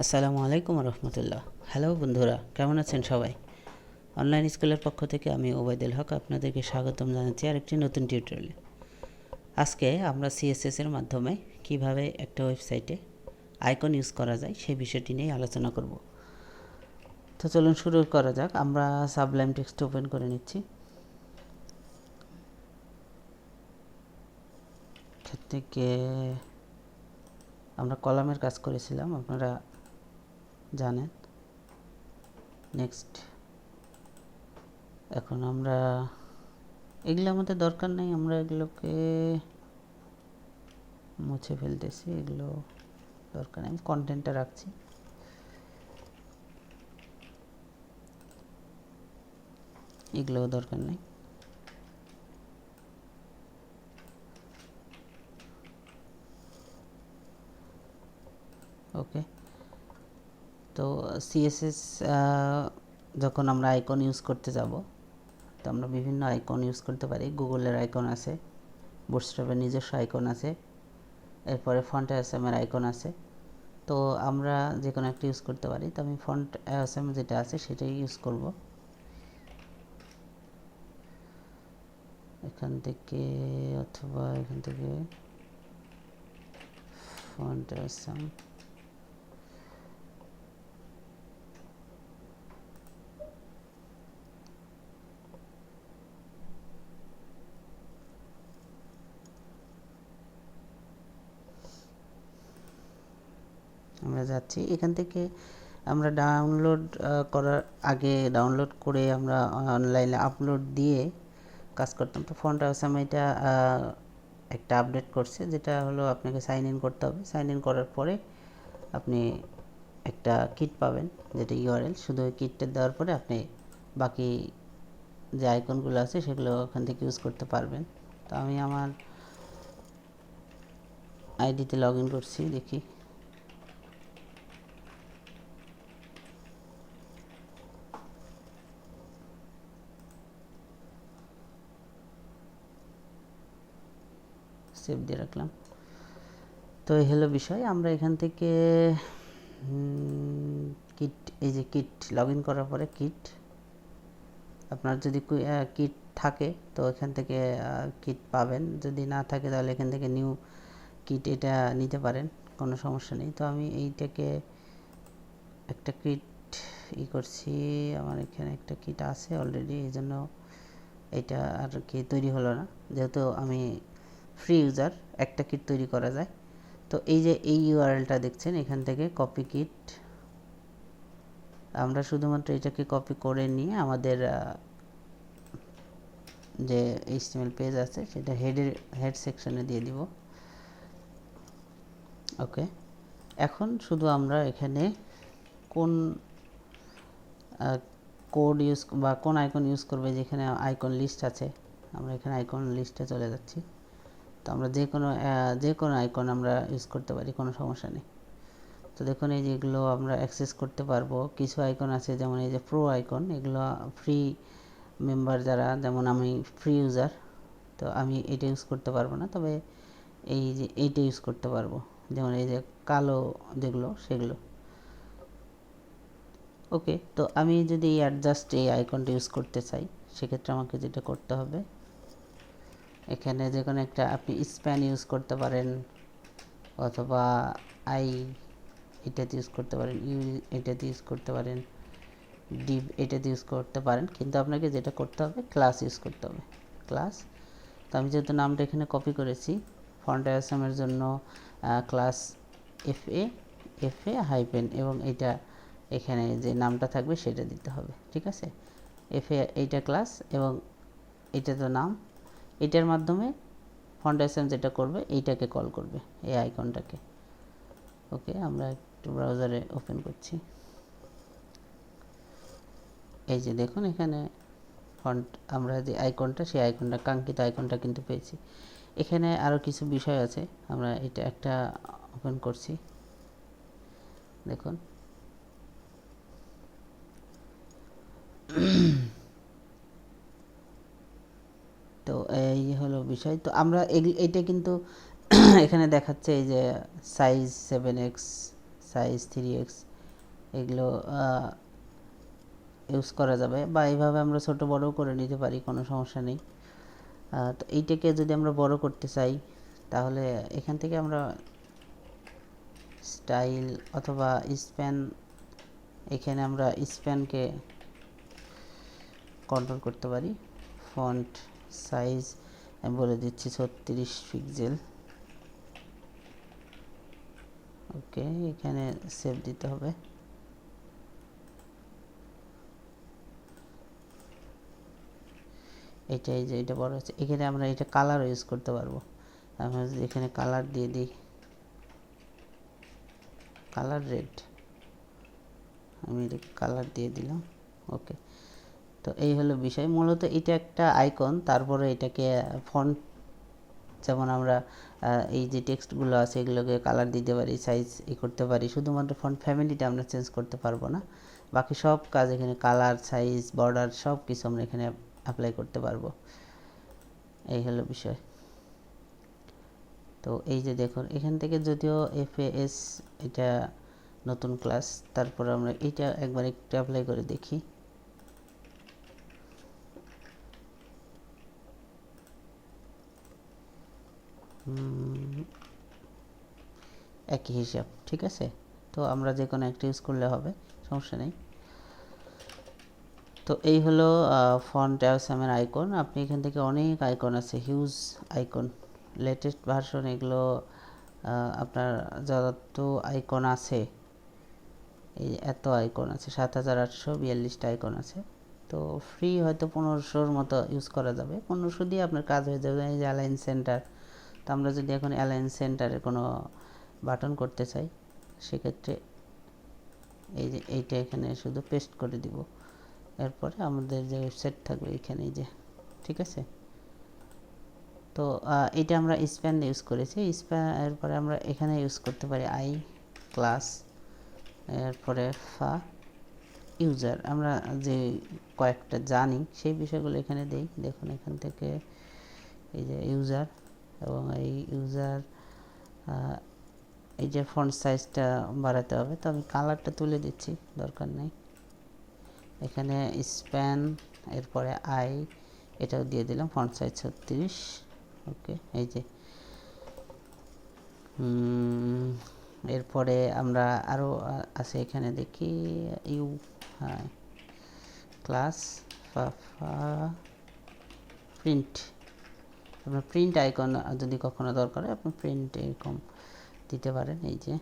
আসসালামু আলাইকুম রহমতুল্লাহ। হ্যালো বন্ধুরা, কেমন আছেন সবাই? অনলাইন স্কুলের পক্ষ থেকে আমি ওবায়দুল হক আপনাদেরকে স্বাগতম জানাচ্ছি আরেকটি নতুন টিউটোরিয়ালে। আজকে আমরা সিএসএস এর মাধ্যমে কিভাবে একটা ওয়েবসাইটে আইকন ইউজ করা যায় সেই বিষয়টি নিয়ে আলোচনা করব। তো চলুন শুরু করা যাক। আমরা সাবলাইম টেক্সট ওপেন করে নিচ্ছি। এখান থেকে আমরা কলামের কাজ করেছিলাম, আপনারা জানেন। নেক্সট, এখন আমরা এগুলো আমাদের দরকার নেই, আমরা এগুলোকে মুছে ফেলতেছি, এগুলো দরকার নেই, কন্টেন্টটা রাখছি। এগুলোও দরকার নেই। ওকে, তো সিএসএস যখন আমরা আইকন ইউজ করতে যাব, তো আমরা বিভিন্ন আইকন ইউজ করতে পারি। গুগলের আইকন আছে, বুটস্ট্র্যাপের নিজস্ব আইকন আছে, এরপরে ফন্ট অ্যাসামের আইকন আছে। তো আমরা যে কোনো একটা ইউজ করতে পারি। তো আমি ফন্ট অ্যাসাম যেটা আছে সেটাই ইউজ করব। এখান থেকে অথবা এখান থেকে ফন্ট অ্যাসাম, আমরা যাচ্ছি। এখান থেকে আমরা ডাউনলোড করার আগে ডাউনলোড করে আমরা অনলাইনে আপলোড দিয়ে কাজ করতাম। তো ফন্ট অ্যাসাম এটা একটা আপডেট করছে, যেটা হলো আপনাকে সাইন ইন করতে হবে। সাইন ইন করার পরে আপনি একটা কিট পাবেন, যেটা ইউআরএল। শুধু ওই কিটটা দেওয়ার পরে আপনি বাকি যে আইকনগুলো আছে সেগুলো ওখান থেকে ইউজ করতে পারবেন। তো আমি আমার আইডিতে লগ ইন করছি, দেখি। সেভ দিয়ে রাখলাম। তো এই হলো বিষয়। আমরা এখান থেকে কিট, এই যে কিট, লগ ইন করার পরে কিট, আপনার যদি কিট থাকে তো এখান থেকে কিট পাবেন, যদি না থাকে তাহলে এখান থেকে নিউ কিট এটা নিতে পারেন, কোনো সমস্যা নেই। তো আমি এইটাকে একটা কিট করছি, আমার এখানে একটা কিট আছে অলরেডি, এই জন্য এটা আর কি তৈরি হলো না। যেহেতু আমি ফ্রি ইউজার, একটা কিট তৈরি করা যায়। তো এই যে এই ইউআরএলটা দেখছেন, এখান থেকে কপি কিট, আমরা শুধুমাত্র এটাকে কপি করে নিয়ে আমাদের যে এইচটিএমএল পেজ আছে সেটা হেড সেকশনে দিয়ে দিব। ওকে, এখন শুধু আমরা এখানে কোন কোড ইউজ বা কোন আইকন ইউজ করবে, যেখানে আইকন লিস্ট আছে, আমরা এখানে আইকন লিস্টে চলে যাচ্ছি। তো আমরা যে কোনো আইকন আমরা ইউজ করতে পারি, কোনো সমস্যা নেই। তো দেখুন এই যেগুলো আমরা অ্যাক্সেস করতে পারবো। কিছু আইকন আছে, যেমন এই যে প্রো আইকন, এগুলো ফ্রি মেম্বার যারা, যেমন আমি ফ্রি ইউজার, তো আমি এটা ইউজ করতে পারবো না, তবে এই যে এইটা ইউজ করতে পারবো, যেমন এই যে কালো যেগুলো সেগুলো। ওকে, তো আমি যদি অ্যাডজাস্ট এই আইকনটা ইউজ করতে চাই, সেক্ষেত্রে আমাকে যেটা করতে হবে, এখানে যে কোনো একটা আপনি স্প্যান ইউজ করতে পারেন, অথবা আই এটাতে ইউজ করতে পারেন, ইউ এটাতে ইউজ করতে পারেন, ডিভ এটাতে ইউজ করতে পারেন, কিন্তু আপনাকে যেটা করতে হবে ক্লাস ইউজ করতে হবে, ক্লাস। তো আমি যেহেতু নামটা এখানে কপি করেছি, ফন্ট অ্যাসামের জন্য ক্লাস এফএ হাইপেন, এবং এটা এখানে যে নামটা থাকবে সেটা দিতে হবে, ঠিক আছে। এফএ এইটা ক্লাস, এবং এটা তো নাম। এটার মাধ্যমে ফন্ট অ্যাসাম যেটা করবে এইটাকে কল করবে, এই আইকনটাকে। ওকে, আমরা একটু ব্রাউজারে ওপেন করছি। এই যে দেখুন এখানে ফন্ট, আমরা যে আইকনটা, সেই আইকনটা, কাঙ্ক্ষিত আইকনটা কিন্তু পেয়েছি। এখানে আরও কিছু বিষয় আছে, আমরা এটা একটা ওপেন করছি, দেখুন। তো এই হলো বিষয়। তো আমরা এটা কিন্তু এখানে দেখাচ্ছে এই যে সাইজ 7x সাইজ 3x এগুলো ইউজ করা যাবে, বা এইভাবে আমরা ছোট বড়ও করে নিতে পারি, কোনো সমস্যা নেই। তো এইটাকে যদি আমরা বড় করতে চাই তাহলে এখান থেকে আমরা স্টাইল অথবা স্প্যান, এখানে আমরা স্প্যানকে কন্ট্রোল করতে পারি। ফন্ট সাইজ আমি বলে দিচ্ছি 36 পিক্সেল। ওকে, এখানে সেভ দিতে হবে। এটাই যে এটা বড় হচ্ছে, এখানে আমরা এটা কালার ইউজ করতে পারবো। আমরা এখানে কালার দিয়ে দিই, কালার রেড, আমি এটাকে কালার দিয়ে দিলাম। ওকে, তো এই হলো বিষয়। মূলত এটা একটা আইকন, তারপরে এটাকে ফন্ট, যেমন আমরা এই যে টেক্সটগুলো আছে এগুলোকে কালার দিতে পারি, সাইজ করতে পারি। শুধুমাত্র ফন্ট ফ্যামিলিটা আমরা চেঞ্জ করতে পারবো না, বাকি সব কাজ এখানে কালার, সাইজ, বর্ডার সব কিছু আমরা এখানে অ্যাপ্লাই করতে পারবো। এই হলো বিষয়। তো এই যে দেখুন, এখান থেকে যদিও FAS এটা নতুন ক্লাস, তারপর আমরা এটা একবার একটু অ্যাপ্লাই করে দেখি। একই হিসাব, ঠিক আছে। তো আমরা যে কোনো একটা ইউজ করলে হবে, সমস্যা নেই। তো এই হলো ফন্ট অ্যাওসামের আইকন। আপনি এখান থেকে অনেক আইকন আছে, হিউজ আইকন, লেটেস্ট ভার্সন, এগুলো আপনার যত আইকন আছে, এই এত আইকন আছে, 7842টা আইকন আছে। তো ফ্রি হয়তো 1500-র মতো ইউজ করা যাবে, 1500 দিয়ে আপনার কাজ হয়ে যাবে। এই যে অ্যালাইন সেন্টার, তো আমরা যদি এখন অ্যালাইন সেন্টারে কোনো বাটন করতে চাই, সেক্ষেত্রে এই যে এইটা এখানে শুধু পেস্ট করে দিব, এরপরে আমাদের যে ওয়েবসাইট থাকবে এখানে, এই যে, ঠিক আছে। তো এটা আমরা স্প্যান ইউজ করেছি, স্প্যান এরপরে আমরা এখানে ইউজ করতে পারি আই ক্লাস, এরপরে ফা ইউজার। আমরা যে কয়েকটা জানি সেই বিষয়গুলো এখানে দেই। দেখুন এখান থেকে এই যে ইউজার, এবং এই ইউজার এই যে ফন্ট সাইজটা বাড়াতে হবে, তো আমি কালারটা তুলে দিচ্ছি, দরকার নেই। এখানে স্প্যান, এরপরে আই, এটাও দিয়ে দিলাম, ফন্ট সাইজ 36। ওকে, এই যে এরপরে আমরা আরও আছে এখানে, দেখি ইউ, হ্যাঁ, ক্লাস প্রিন্ট। আপনার প্রিন্ট আইকন যদি কখনো দরকার হয় আপনি প্রিন্ট এরকম দিতে পারেন, এই যে।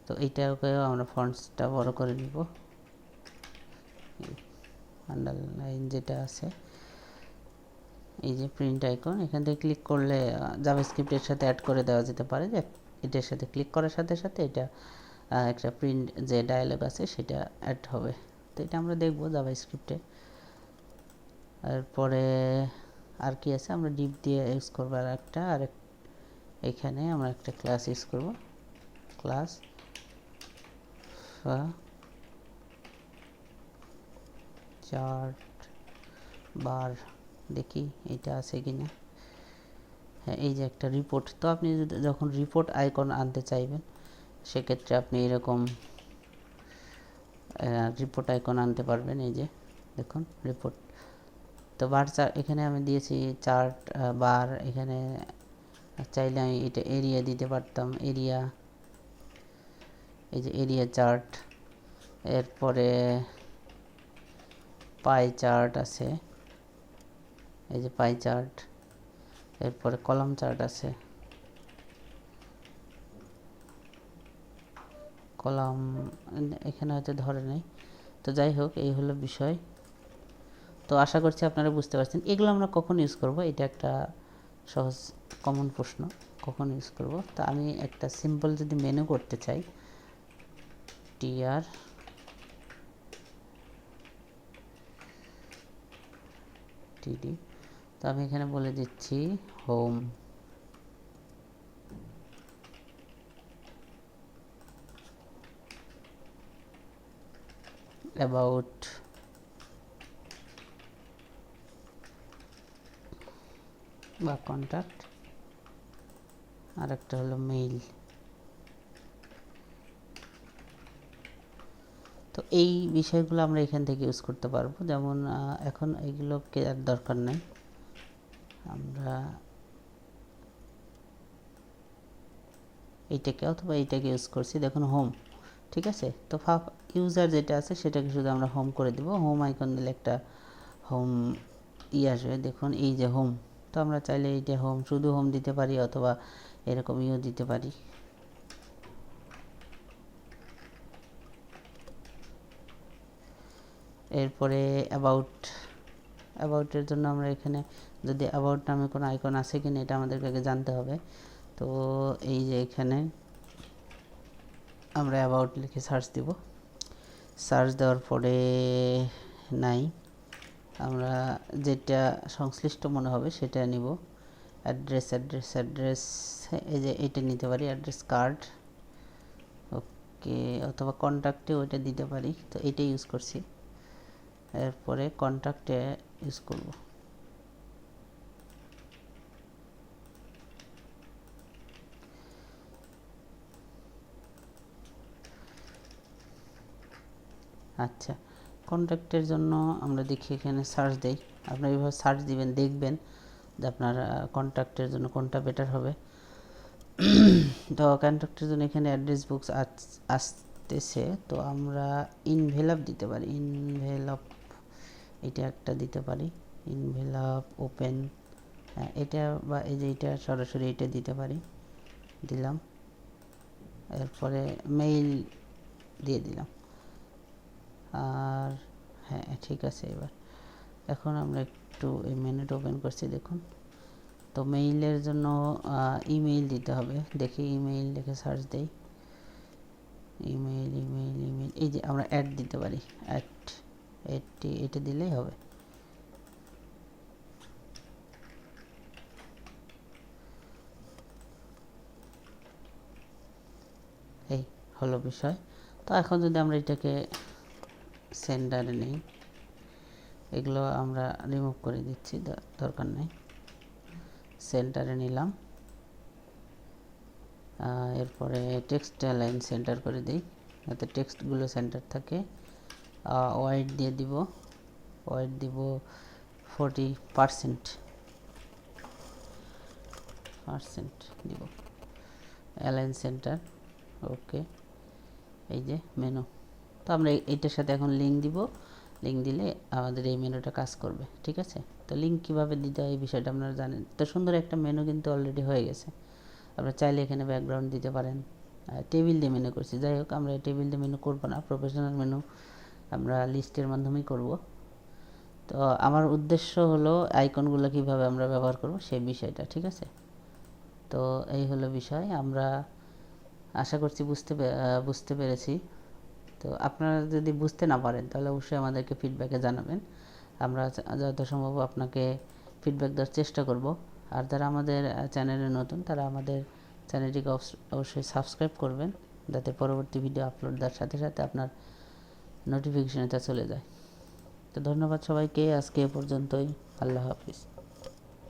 তো এইটাকেও আমরা ফন্টসটা বড় করে নিব, আন্ডারলাইন যেটা আছে, এই যে প্রিন্ট আইকন, এখান থেকে ক্লিক করলে জাভাস্ক্রিপ্টের সাথে অ্যাড করে দেওয়া যেতে পারে, যে এটার সাথে ক্লিক করার সাথে সাথে এটা একটা প্রিন্ট যে ডায়ালগ আছে সেটা অ্যাড হবে। তো এটা আমরা দেখব জাভাস্ক্রিপ্টে। এরপরে আর কি আছে, আমরা ডিপ দিয়ে ইউজ করবো আর একটা, আর এখানে আমরা একটা ক্লাস ইউজ করব, ক্লাস চার্ট বার, দেখি এটা আছে কিনা। হ্যাঁ, এই যে একটা রিপোর্ট। তো আপনি যখন রিপোর্ট আইকন আনতে চাইবেন সেক্ষেত্রে আপনি এরকম রিপোর্ট আইকন আনতে পারবেন। এই যে দেখুন রিপোর্ট। তো বার চার্ট এখানে আমি দিয়েছি, চার্ট বার, এখানে চাইলে আমি এটা এরিয়া দিতে পারতাম, এরিয়া, এই যে এরিয়া চার্ট। এরপরে পাই চার্ট আছে, এই যে পাই চার্ট। এরপরে কলাম চার্ট আছে, কলাম এখানে হয়তো ধরে নেই। তো যাই হোক, এই হলো বিষয়। তো আশা করছি আপনারা বুঝতে পারছেন এগুলো আমরা কখন ইউজ করব। এটা একটা সহজ কমন প্রশ্ন, কখন ইউজ করব। তো আমি একটা সিম্পল যদি মেনু করতে চাই, টিআর টিডি, তো আমি এখানে বলে দিচ্ছি হোম, অ্যাবাউট, বা কন্ট্যাক্ট, আর একটা হলো মেইল। তো এই বিষয়গুলো আমরা এখান থেকে ইউজ করতে পারবো। যেমন এখন এগুলোকে আর দরকার নেই, আমরা এইটাকে অথবা এইটাকে ইউজ করছি। দেখুন হোম, ঠিক আছে। তো ইউজার যেটা আছে সেটাকে শুধু আমরা হোম করে দিব। হোম আইকন দিলে একটা হোম আসবে, দেখুন এই যে হোম। তো আমরা চাইলে এইটা হোম, শুধু হোম দিতে পারি অথবা এরকম দিতে পারি। এরপরে অ্যাবাউটের জন্য আমরা এখানে যদি অ্যাবাউট নামে কোনো আইকন আছে কিনা এটা আমাদেরকে আগে জানতে হবে। তো এই যে এখানে আমরা অ্যাবাউট লিখে সার্চ দিব। সার্চ দেওয়ার পরে নাই, আমরা যেটা সংশ্লিষ্ট মনে হবে সেটা নিব। অ্যাড্রেস এই যে এটা নিতে পারি, অ্যাড্রেস কার্ড, ওকে, অথবা কন্ট্যাক্টে ওইটা দিতে পারি। তো এইটা ইউজ করছি, এরপরে কন্ট্যাক্টে ইউজ করব। আচ্ছা, কন্ট্যাক্টের জন্য আমরা দেখি এখানে সার্চ দেই। আপনারা এইভাবে সার্চ দিবেন, দেখবেন যে আপনার কন্ট্যাক্টের জন্য কোনটা বেটার হবে। তো কন্ট্যাক্টের জন্য এখানে অ্যাড্রেস বুকস আসতেছে, তো আমরা ইনভেলপ দিতে পারি। ইনভেলপ এটা একটা দিতে পারি, ইনভেলপ ওপেন, এটা বা এই যে এটা সরাসরি এটা দিতে পারি, দিলাম। এরপরে মেইল দিয়ে দিলাম। আর হ্যাঁ ঠিক আছে। এখন আমরা একটু এই মেনুটা ওপেন করছি, দেখুন। তো মেইলের জন্য ইমেইল দিতে হবে। দেখি ইমেইল লিখে সার্চ দেই, ইমেইল, এই যে আমরা অ্যাড দিতে পারি, এটা দিলেই হবে। এই হলো বিষয়। তো এখন যদি আমরা এটাকে সেন্ডারে নেই, এগুলো আমরা রিমুভ করে দিচ্ছি, দরকার নেই। সেন্টারে নিলাম, এরপরে টেক্সট লাইন সেন্টার করে দিই যাতে টেক্সটগুলো সেন্টার থাকে। ওয়াইড দিয়ে দিব, ওয়াইড দিব 40% দিব। অ্যালাইন সেন্টার, ওকে। এই যে মেনু, তো আমরা এইটার সাথে এখন লিঙ্ক দিব। লিঙ্ক দিলে আমাদের এই মেনুটা কাজ করবে, ঠিক আছে। তো লিঙ্ক কীভাবে দিতে হয় এই বিষয়টা আপনারা জানেন। তো সুন্দর একটা মেনু কিন্তু অলরেডি হয়ে গেছে। আপনারা চাইলে এখানে ব্যাকগ্রাউন্ড দিতে পারেন। টেবিল দিয়ে মেনু করছি, যাই হোক আমরা টেবিল দিয়ে মেনু করবো না, প্রফেশনাল মেনু আমরা লিস্টের মাধ্যমেই করব। তো আমার উদ্দেশ্য হলো আইকনগুলো কিভাবে আমরা ব্যবহার করব সেই বিষয়টা, ঠিক আছে। তো এই হলো বিষয়, আমরা আশা করছি বুঝতে পেরেছি। তো আপনারা যদি বুঝতে না পারেন তাহলে অবশ্যই আমাদেরকে ফিডব্যাকে জানাবেন, আমরা যথাসম্ভব আপনাকে ফিডব্যাক দেওয়ার চেষ্টা করব। আর যারা আমাদের চ্যানেলে নতুন তারা আমাদের চ্যানেলটিকে অবশ্যই সাবস্ক্রাইব করবেন, যাতে পরবর্তী ভিডিও আপলোড দেওয়ার সাথে সাথে আপনার নোটিফিকেশন এটা চলে যায়। তো ধন্যবাদ সবাইকে, আজকে এ পর্যন্তই। আল্লাহ হাফিজ।